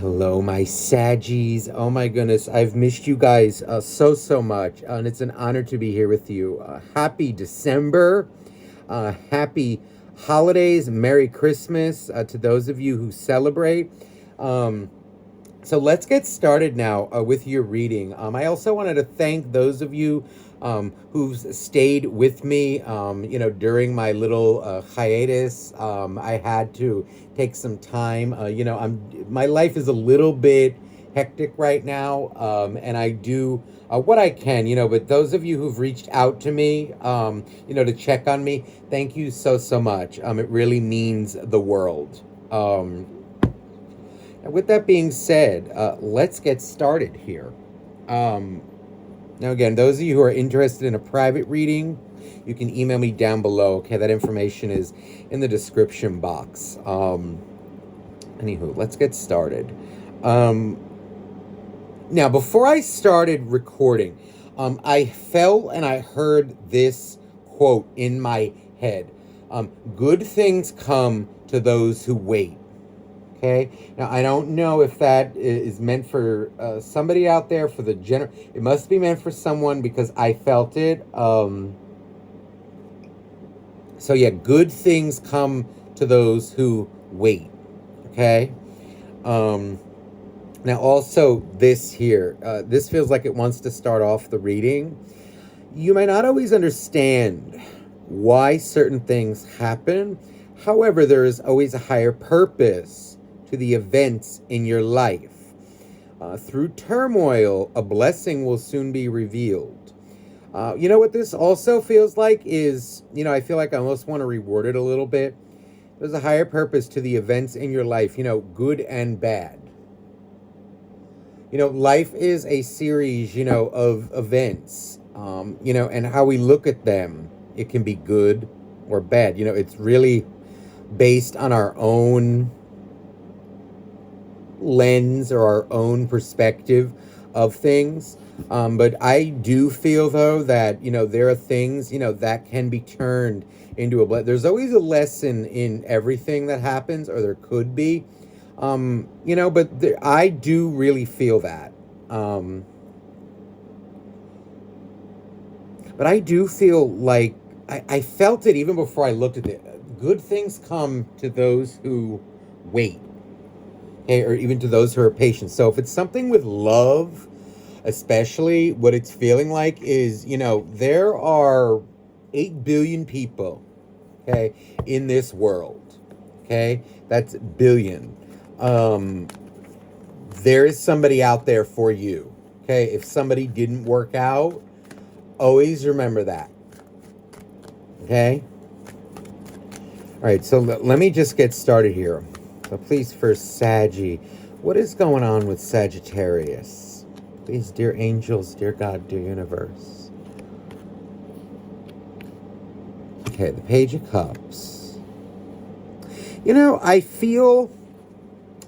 Hello, my Saggies. Oh my goodness, I've missed you guys so much, and it's an honor to be here with you. Happy December, happy holidays, Merry Christmas to those of you who celebrate. Um, so let's get started now with your reading. I also wanted to thank those of you who've stayed with me, during my little hiatus. I had to take some time. My life is a little bit hectic right now, and I do what I can, but those of you who've reached out to me, to check on me, thank you so much. It really means the world. And with that being said, let's get started here. Now, again, those of you who are interested in a private reading, you can email me down below. Okay, that information is in the description box. Anywho, let's get started. Now, before I started recording, I felt and I heard this quote in my head. Good things come to those who wait. Okay, now I don't know if that is meant for somebody out there, for the general. It must be meant for someone because I felt it. So yeah, good things come to those who wait. Okay. Now also this here, this feels like it wants to start off the reading. You might not always understand why certain things happen. However, there is always a higher purpose to the events in your life. Through turmoil, a blessing will soon be revealed. What this also feels like is, I feel like I almost want to reword it a little bit. There's a higher purpose to the events in your life, good and bad. Life is a series, of events, and how we look at them, it can be good or bad. It's really based on our own lens or our own perspective of things. But I do feel, though, that, there are things, that can be turned into there's always a lesson in everything that happens, or there could be, but I do really feel that. But I do feel like I felt it even before I looked at it. Good things come to those who wait. Okay, or even to those who are patient. So if it's something with love, especially, what it's feeling like is, there are 8 billion people, okay, in this world. Okay, that's billion. There is somebody out there for you. Okay, if somebody didn't work out, always remember that. Okay. All right, so let me just get started here. So please, first, Saggy, what is going on with Sagittarius? Please, dear angels, dear God, dear universe. Okay, the Page of Cups. I feel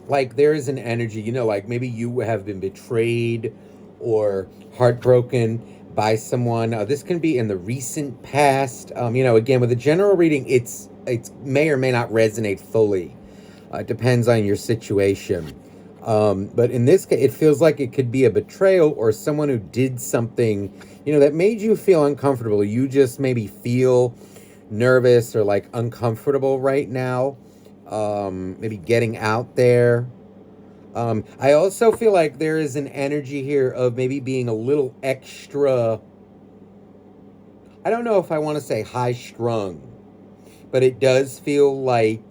like there is an energy, like maybe you have been betrayed or heartbroken by someone. This can be in the recent past. Again, with a general reading, it's may or may not resonate fully. It depends on your situation. But in this case, it feels like it could be a betrayal or someone who did something, that made you feel uncomfortable. You just maybe feel nervous or like uncomfortable right now. Maybe getting out there. I also feel like there is an energy here of maybe being a little extra. I don't know if I want to say high strung, but it does feel like,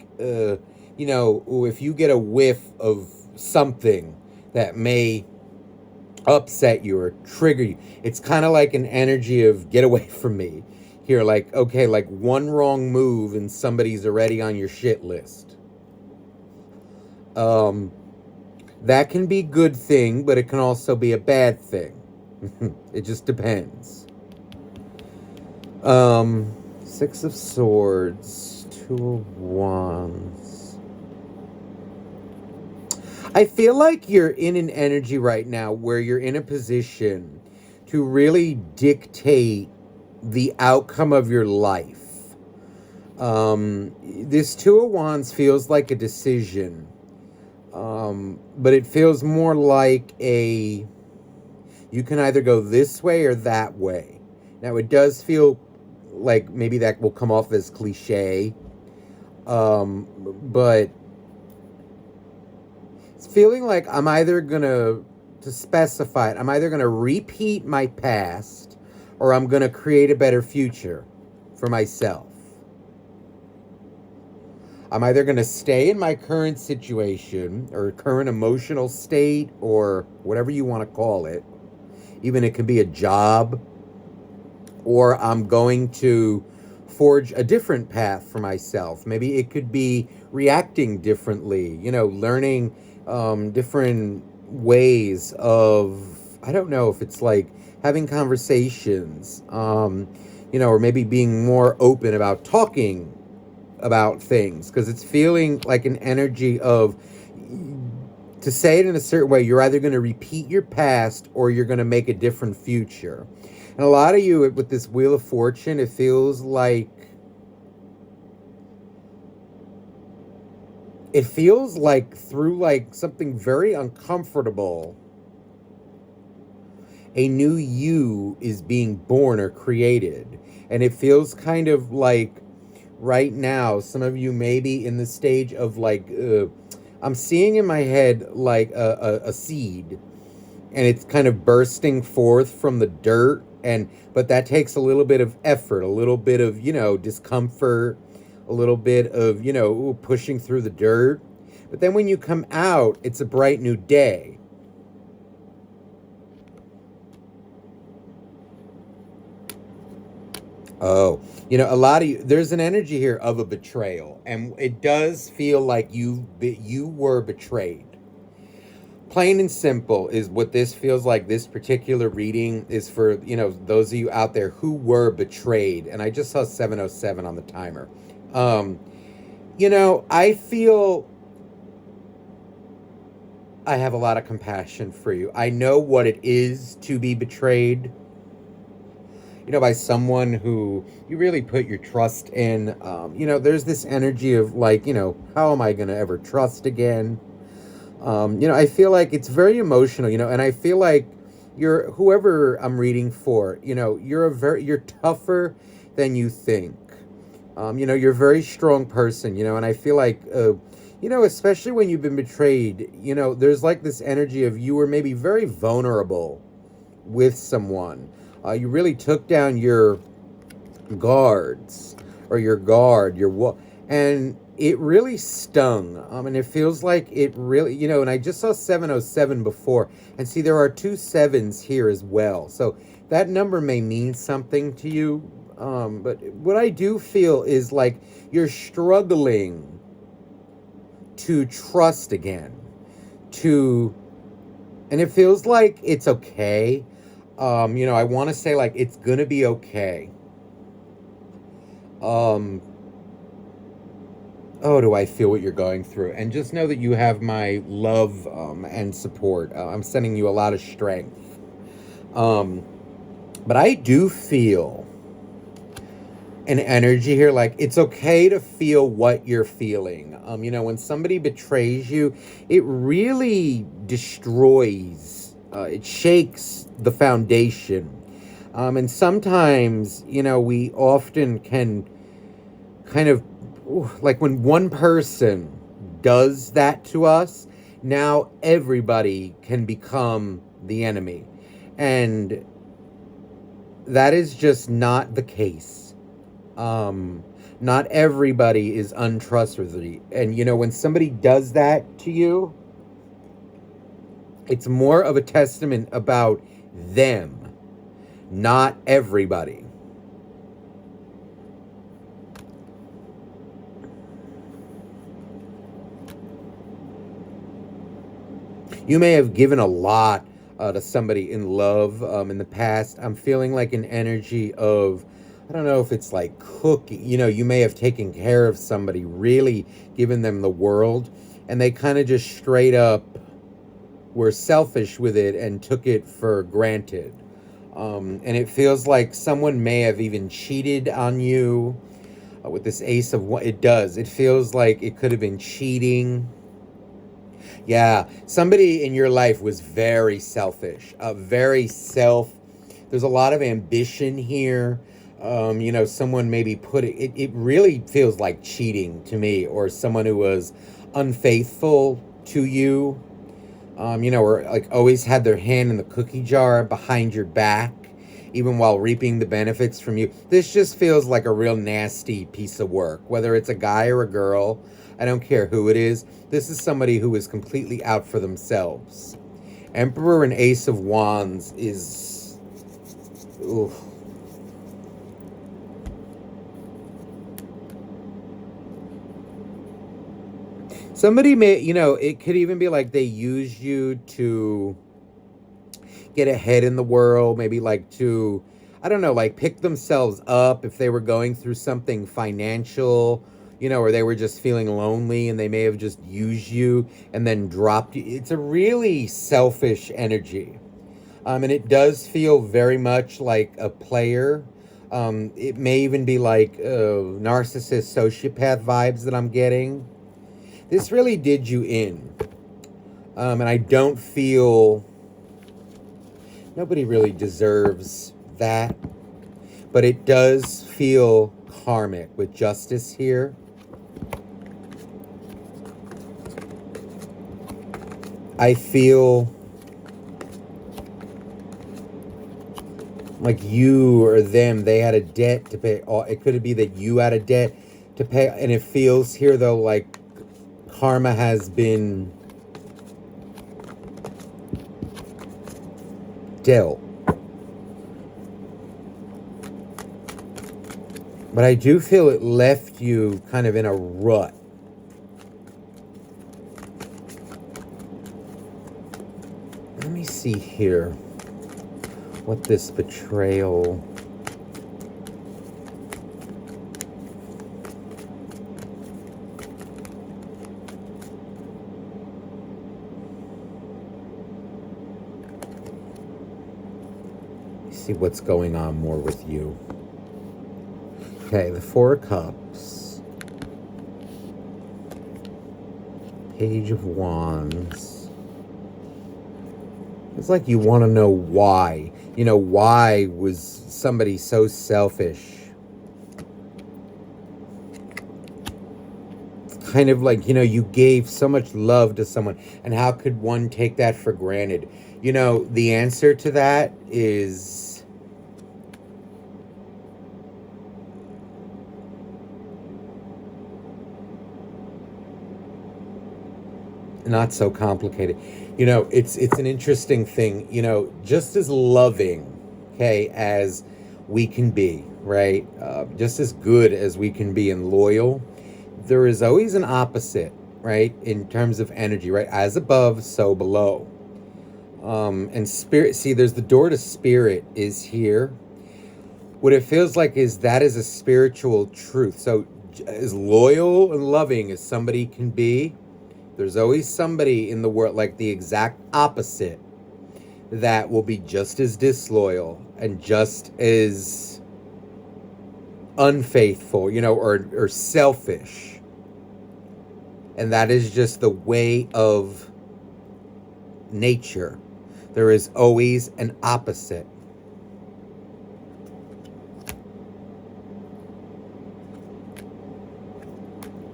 if you get a whiff of something that may upset you or trigger you, it's kind of like an energy of get away from me here. Like, okay, like one wrong move and somebody's already on your shit list. That can be a good thing, but it can also be a bad thing. It just depends. 6 of Swords, 2 of Wands. I feel like you're in an energy right now where you're in a position to really dictate the outcome of your life. This 2 of Wands feels like a decision. But it feels more like you can either go this way or that way. Now, it does feel like maybe that will come off as cliche, but it's feeling like I'm either to specify it, I'm either gonna repeat my past or I'm gonna create a better future for myself. I'm either going to stay in my current situation or current emotional state or whatever you want to call it. Even it could be a job, or I'm going to forge a different path for myself. Maybe it could be reacting differently, learning different ways of, I don't know if it's like having conversations, or maybe being more open about talking about things, because it's feeling like an energy of, to say it in a certain way, you're either going to repeat your past or you're going to make a different future. And a lot of you with this Wheel of Fortune, it feels like through like something very uncomfortable, a new you is being born or created. And it feels kind of like right now, some of you may be in the stage of like, I'm seeing in my head like a seed, and it's kind of bursting forth from the dirt, but that takes a little bit of effort, a little bit of, discomfort, a little bit of, pushing through the dirt. But then when you come out, it's a bright new day. Oh, a lot of you, there's an energy here of a betrayal, and it does feel like you were betrayed. Plain and simple is what this feels like. This particular reading is for, those of you out there who were betrayed. And I just saw 707 on the timer. I feel I have a lot of compassion for you. I know what it is to be betrayed, by someone who you really put your trust in. There's this energy of like, how am I going to ever trust again? I feel like it's very emotional, and I feel like whoever I'm reading for, you're tougher than you think. You're a very strong person, and I feel like, especially when you've been betrayed, there's like this energy of you were maybe very vulnerable with someone. You really took down your guards or your guard, and it really stung. And it feels like it really, and I just saw 707 before, and see, there are 2 7s here as well. So that number may mean something to you. But what I do feel is like you're struggling to trust again, and it feels like it's okay. I want to say like it's gonna be okay. Oh, do I feel what you're going through? And just know that you have my love and support. I'm sending you a lot of strength. But I do feel an energy here, like it's okay to feel what you're feeling. When somebody betrays you, it really destroys, it shakes the foundation. And sometimes, we often can kind of, like when one person does that to us, now everybody can become the enemy. And that is just not the case. Not everybody is untrustworthy. And, when somebody does that to you, it's more of a testament about them, not everybody. You may have given a lot to somebody in love in the past. I'm feeling like an energy of, I don't know if it's like cooking. You may have taken care of somebody, really given them the world, and they kind of just straight up were selfish with it and took it for granted. And it feels like someone may have even cheated on you with this ace of what it does. It feels like it could have been cheating. Yeah, somebody in your life was very selfish, there's a lot of ambition here. Someone maybe it really feels like cheating to me, or someone who was unfaithful to you, or like always had their hand in the cookie jar behind your back, even while reaping the benefits from you. This just feels like a real nasty piece of work, whether it's a guy or a girl. I don't care who it is. This is somebody who is completely out for themselves. Emperor and Ace of Wands is... Oof. Somebody may, it could even be like they use you to get ahead in the world, maybe like to, I don't know, like pick themselves up if they were going through something financial, or they were just feeling lonely and they may have just used you and then dropped you. It's a really selfish energy. And it does feel very much like a player. It may even be like narcissist, sociopath vibes that I'm getting. This really did you in. And I don't feel... Nobody really deserves that. But it does feel karmic with justice here. I feel like you or them, they had a debt to pay. It could be that you had a debt to pay. And it feels here, though, like karma has been dealt. But I do feel it left you kind of in a rut. Let me see here what this betrayal... See what's going on more with you. Okay, the Four of Cups. Page of Wands. It's like you want to know why. Why was somebody so selfish? It's kind of like, you gave so much love to someone, and how could one take that for granted? The answer to that is... not so complicated. It's an interesting thing, just as loving, okay, as we can be, right? Just as good as we can be and loyal, there is always an opposite, right? In terms of energy, right? As above, so below. And spirit, see, there's the door to spirit is here. What it feels like is that is a spiritual truth. So as loyal and loving as somebody can be, there's always somebody in the world, like the exact opposite, that will be just as disloyal and just as unfaithful, or selfish. And that is just the way of nature. There is always an opposite.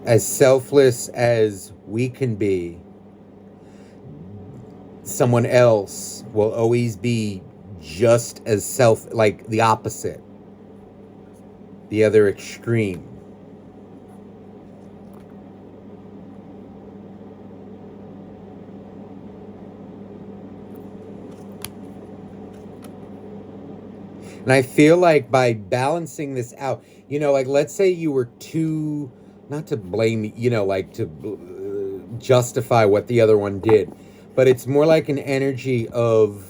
As selfless as we can be, someone else will always be just as like the opposite, the other extreme. And I feel like by balancing this out, like let's say you were too... not to blame, like to justify what the other one did, but it's more like an energy of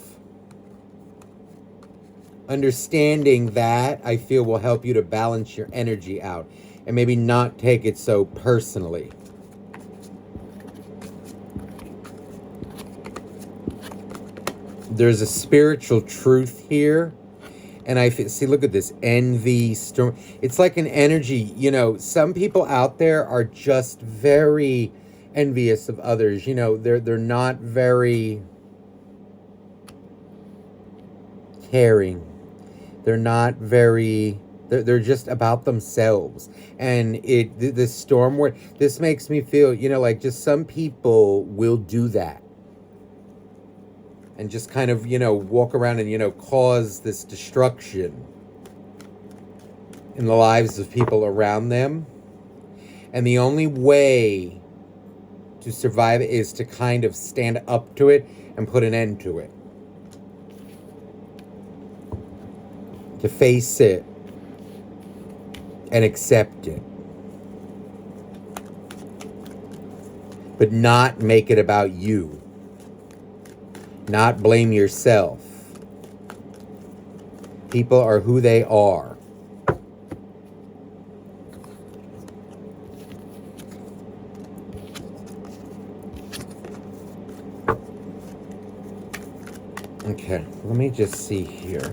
understanding that I feel will help you to balance your energy out and maybe not take it so personally. There's a spiritual truth here. And I see, look at this, envy, storm. It's like an energy, some people out there are just very envious of others. You know, they're not very caring. They're not very, they're just about themselves. And this storm word, this makes me feel, you know, like just some people will do that. And just kind of, you know, walk around and, you know, cause this destruction in the lives of people around them. And the only way to survive it is to kind of stand up to it and put an end to it. To face it and accept it. But not make it about you. Not blame yourself. People are who they are. Okay, let me just see here.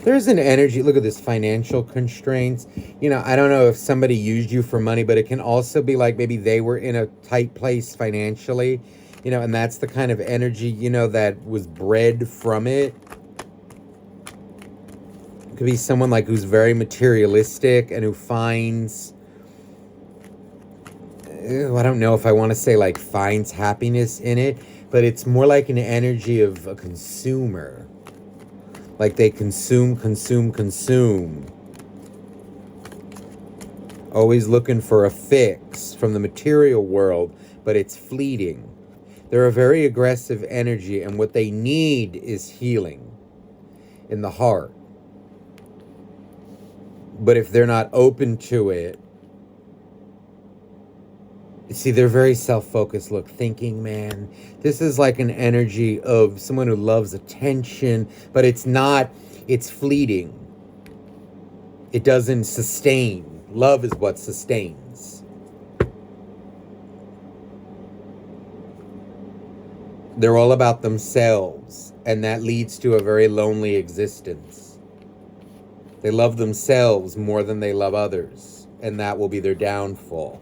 There's an energy, look at this, financial constraints. You know, I don't know if somebody used you for money, but it can also be like maybe they were in a tight place financially, you know, and that's the kind of energy, you know, that was bred from it. It could be someone like who's very materialistic and who finds, I don't know if I want to say like finds happiness in it, but it's more like an energy of a consumer. Like they consume. Always looking for a fix from the material world, but it's fleeting. They're a very aggressive energy, and what they need is healing in the heart. But if they're not open to it, see, they're very self-focused. Look, thinking man. This is like an energy of someone who loves attention, but it's not, it's fleeting. It doesn't sustain. Love is what sustains. They're all about themselves, and that leads to a very lonely existence. They love themselves more than they love others, and that will be their downfall.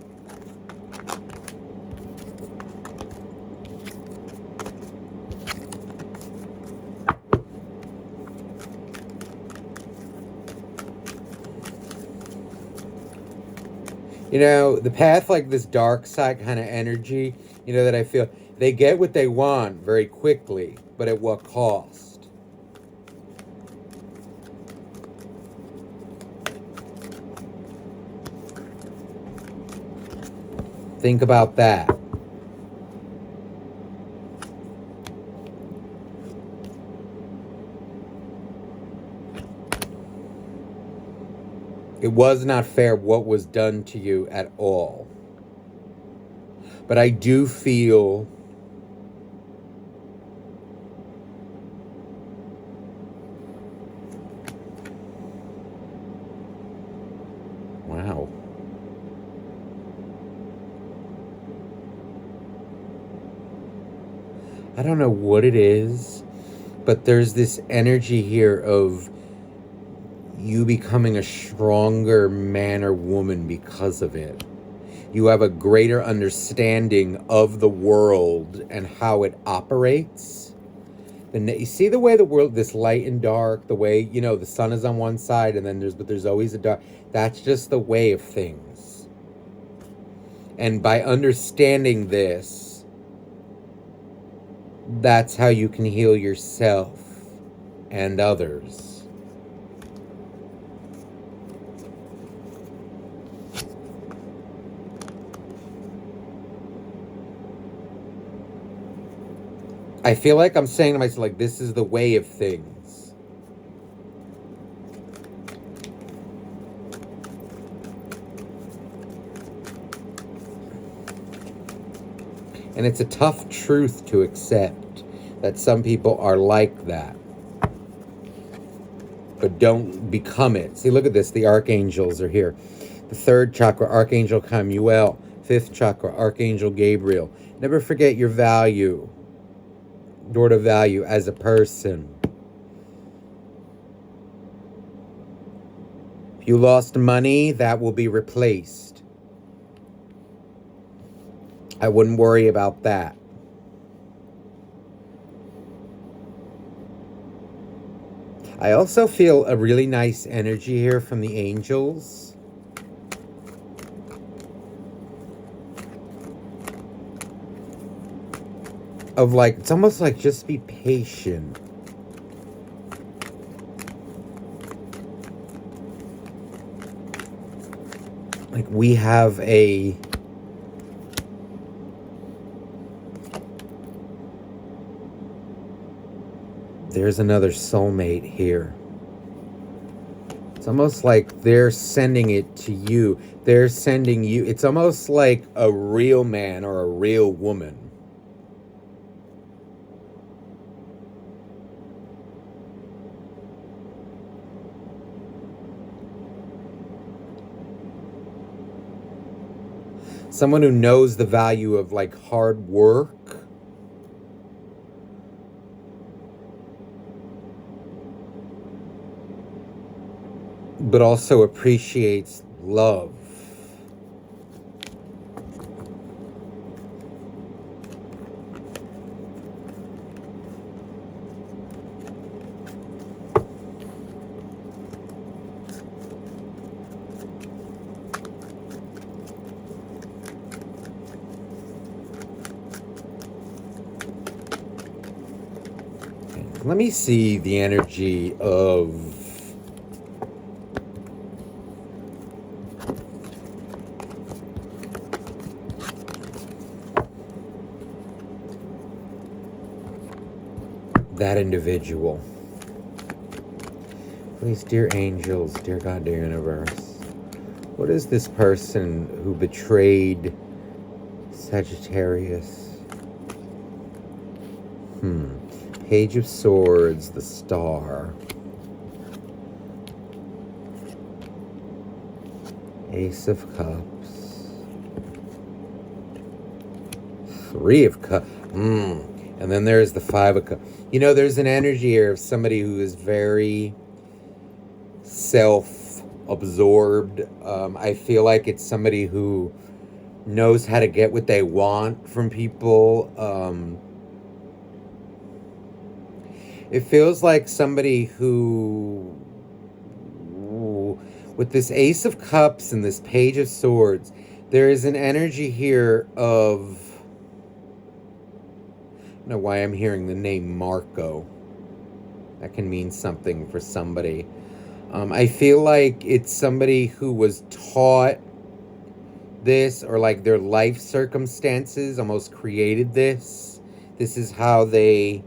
You know, the path, like this dark side kind of energy, you know, that I feel, they get what they want very quickly, but at what cost? Think about that. It was not fair what was done to you at all. But I do feel wow. I don't know what it is, but there's this energy here of you becoming a stronger man or woman because of it. You have a greater understanding of the world and how it operates. You see the way the world, this light and dark, the way, you know, the sun is on one side and then there's always a dark. That's just the way of things. And by understanding this, that's how you can heal yourself and others. I feel like I'm saying to myself, like, this is the way of things. And it's a tough truth to accept that some people are like that. But don't become it. See, look at this. The archangels are here. The third chakra, Archangel Chamuel. Fifth chakra, Archangel Gabriel. Never forget your value. or to value as a person. If you lost money, that will be replaced. I wouldn't worry about that. I also feel a really nice energy here from the angels. Of like, it's almost like just be patient. Like we have there's another soulmate here. It's almost like they're sending it to you. They're sending you. It's almost like a real man or a real woman. Someone who knows the value of like hard work. But also appreciates love. Let me see the energy of that individual. Please, dear angels, dear God, dear universe, what is this person who betrayed Sagittarius? Page of Swords, the Star. Ace of Cups. Three of Cups. And then there's the Five of Cups. You know, there's an energy here of somebody who is very self-absorbed. I feel like it's somebody who knows how to get what they want from people. It feels like somebody who, with this Ace of Cups and this Page of Swords, there is an energy here of, I don't know why I'm hearing the name Marco. That can mean something for somebody. I feel like it's somebody who was taught this, or like their life circumstances almost created this. This is how they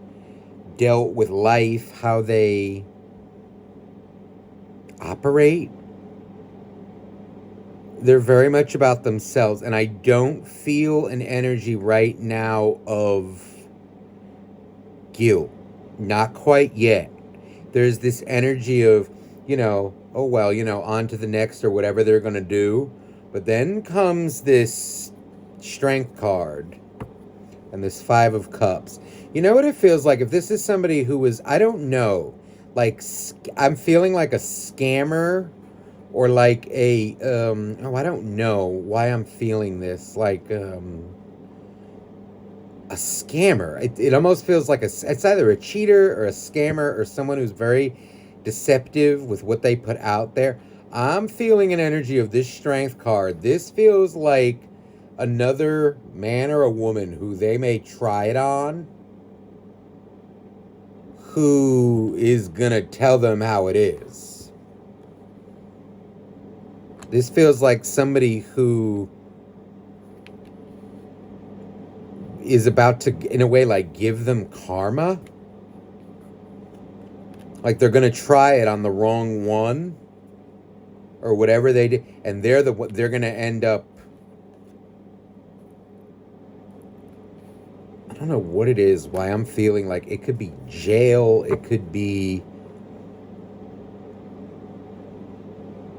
dealt with life, how they operate. They're very much about themselves, and I don't feel an energy right now of guilt. Not quite yet. There's this energy of, oh well, on to the next or whatever they're going to do. But then comes this Strength card and this Five of Cups. You know what it feels like? If this is somebody who was, I don't know, like, I'm feeling like a scammer, or like a, I don't know why I'm feeling this, like, a scammer. It almost feels like it's either a cheater or a scammer or someone who's very deceptive with what they put out there. I'm feeling an energy of this Strength card. This feels like another man or a woman who they may try it on, who is gonna tell them how it is. This feels like somebody who is about to, in a way, like, give them karma. Like they're gonna try it on the wrong one, or whatever they did, and they're gonna end up, I don't know what it is, why I'm feeling like it could be jail, it could be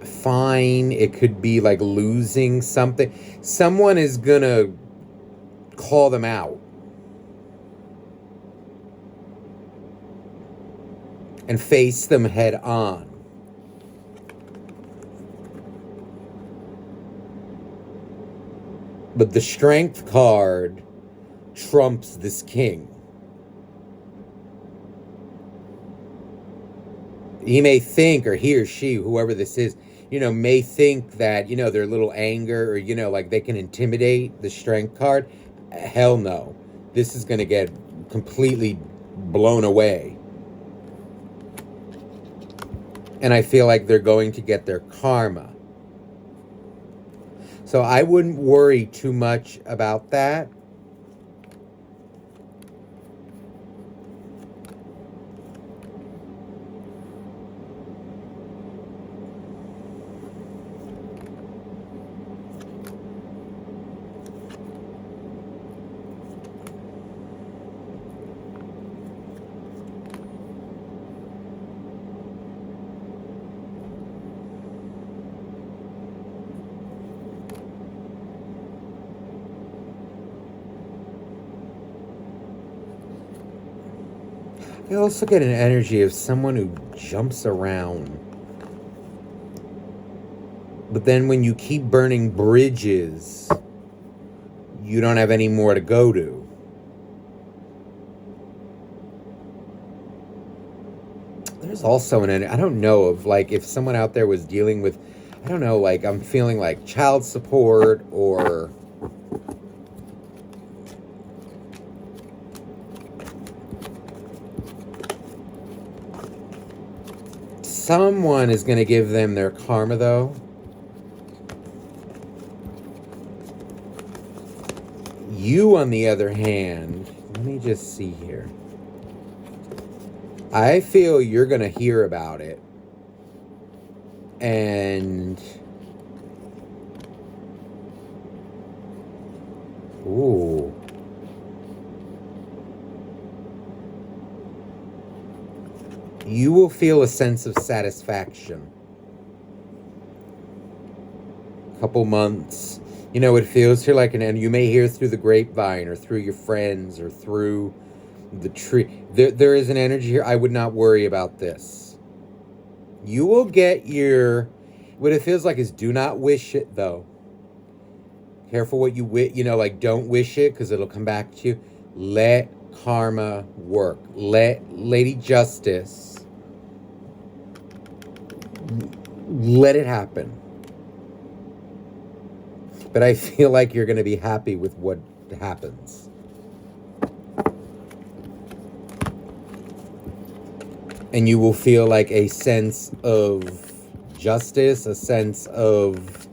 fine, it could be like losing something. Someone is gonna call them out. and face them head on. But the Strength card trumps this King. He may think, or he or she, whoever this is, may think that, their little anger, or, like they can intimidate the Strength card. Hell no. This is going to get completely blown away. And I feel like they're going to get their karma. So I wouldn't worry too much about that. I also get an energy of someone who jumps around. But then when you keep burning bridges, you don't have any more to go to. There's also I don't know, of like if someone out there was dealing with, I don't know, like I'm feeling like child support or someone is going to give them their karma, though. You, on the other hand, let me just see here. I feel you're going to hear about it. And ooh. You will feel a sense of satisfaction. Couple months. It feels here like and you may hear through the grapevine or through your friends or through the tree. There is an energy here. I would not worry about this. You will get what it feels like is do not wish it, though. Careful what you wish, like don't wish it because it'll come back to you. Let karma work. Let Lady Justice, let it happen. But I feel like you're going to be happy with what happens. And you will feel like a sense of justice, a sense of,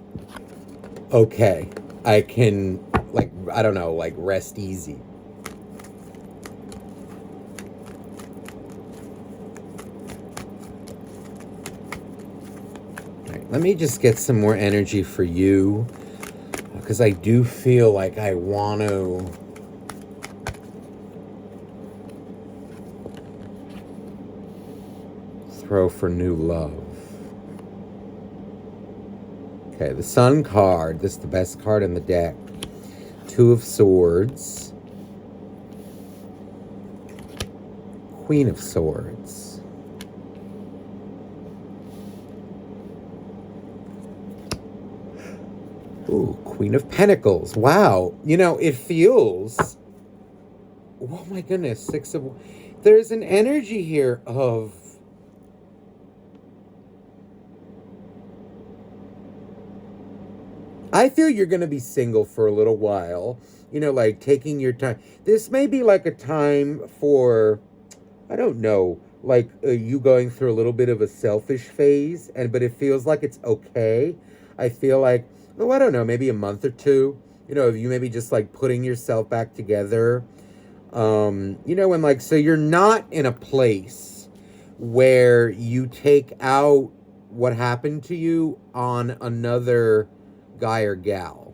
okay, I can, rest easy. All right, let me just get some more energy for you. Because I do feel like I want to throw for new love. Okay, the Sun card. This is the best card in the deck. Two of Swords. Queen of Swords. Ooh, Queen of Pentacles. Wow. It feels... Oh my goodness. There's an energy here of... I feel you're going to be single for a little while. Taking your time. This may be like a time for... I don't know. You going through a little bit of a selfish phase. But it feels like it's okay. I feel like... Oh, I don't know, maybe a month or two, of you maybe just putting yourself back together, and so you're not in a place where you take out what happened to you on another guy or gal.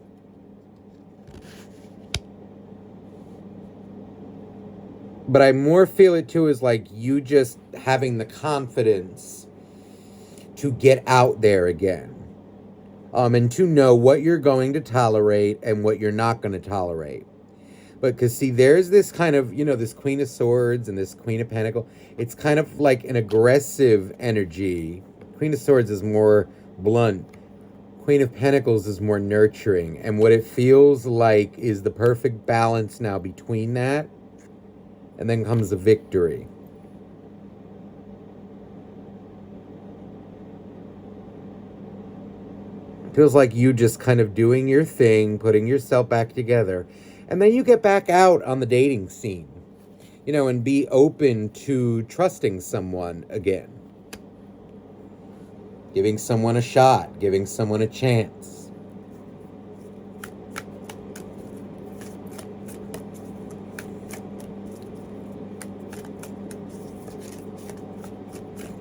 But I more feel it too as you just having the confidence to get out there again. And to know what you're going to tolerate and what you're not going to tolerate. But because, see, there's this kind of, this Queen of Swords and this Queen of Pentacles. It's kind of like an aggressive energy. Queen of Swords is more blunt. Queen of Pentacles is more nurturing. And what it feels like is the perfect balance now between that. And then comes the victory. It feels like you just kind of doing your thing, putting yourself back together. And then you get back out on the dating scene. And be open to trusting someone again. Giving someone a shot. Giving someone a chance.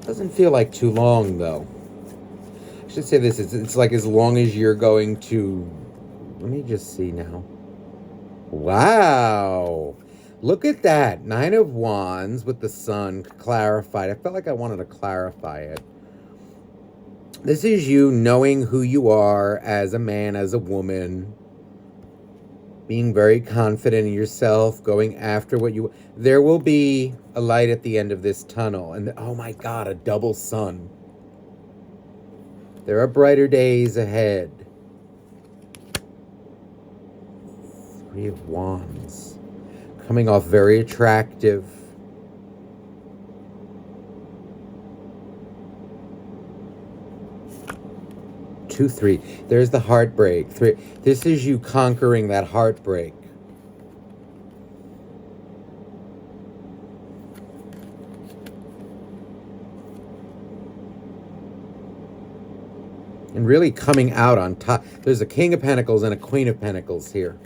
Doesn't feel like too long, though. I should say this. It's like as long as you're going to... Let me just see now. Wow. Look at that. 9 of Wands with the Sun clarified. I felt like I wanted to clarify it. This is you knowing who you are as a man, as a woman. Being very confident in yourself. Going after what you... There will be a light at the end of this tunnel. And oh my God, a double sun. There are brighter days ahead. 3 of Wands. Coming off very attractive. Two, 3. There's the heartbreak. 3. This is you conquering that heartbreak. And really coming out on top. There's a King of Pentacles and a Queen of Pentacles here.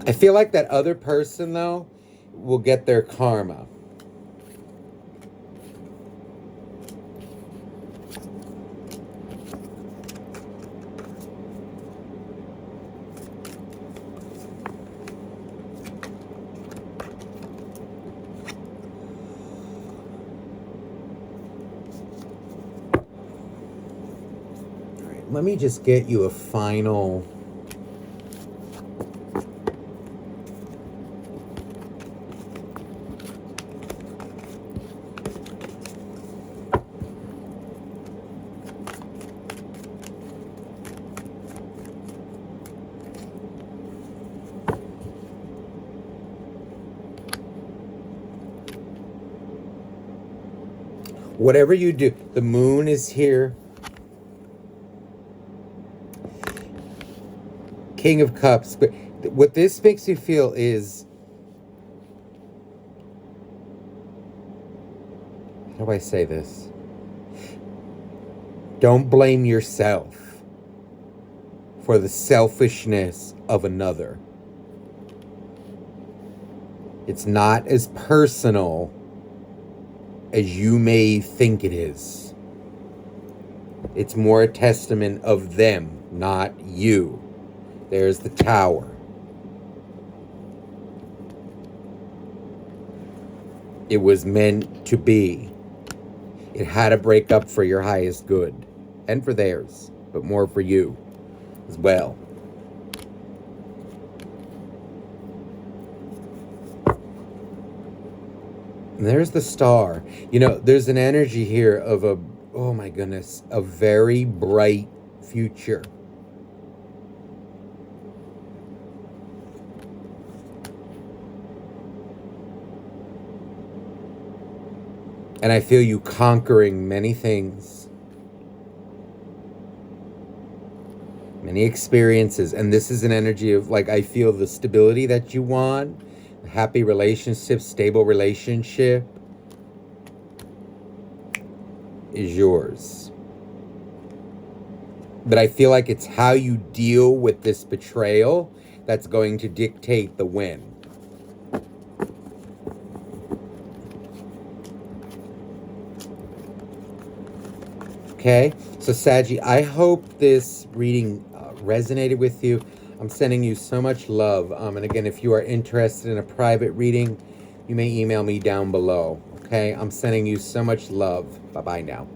I feel like that other person, though, will get their karma. All right, let me just get you a final... Whatever you do, the moon is here. King of Cups. But what this makes you feel is... How do I say this? Don't blame yourself for the selfishness of another. It's not as personal as you may think it is. It's more a testament of them, not you. There's the Tower. It was meant to be. It had to break up for your highest good. And for theirs. But more for you as well. And there's the Star. There's an energy here of oh my goodness, a very bright future. And I feel you conquering many things. Many experiences. And this is an energy of, I feel the stability that you want. Happy relationship, stable relationship is yours. But I feel like it's how you deal with this betrayal that's going to dictate the win. Okay, so Saggy, I hope this reading resonated with you. I'm sending you so much love. And again, if you are interested in a private reading, you may email me down below. Okay, I'm sending you so much love. Bye-bye now.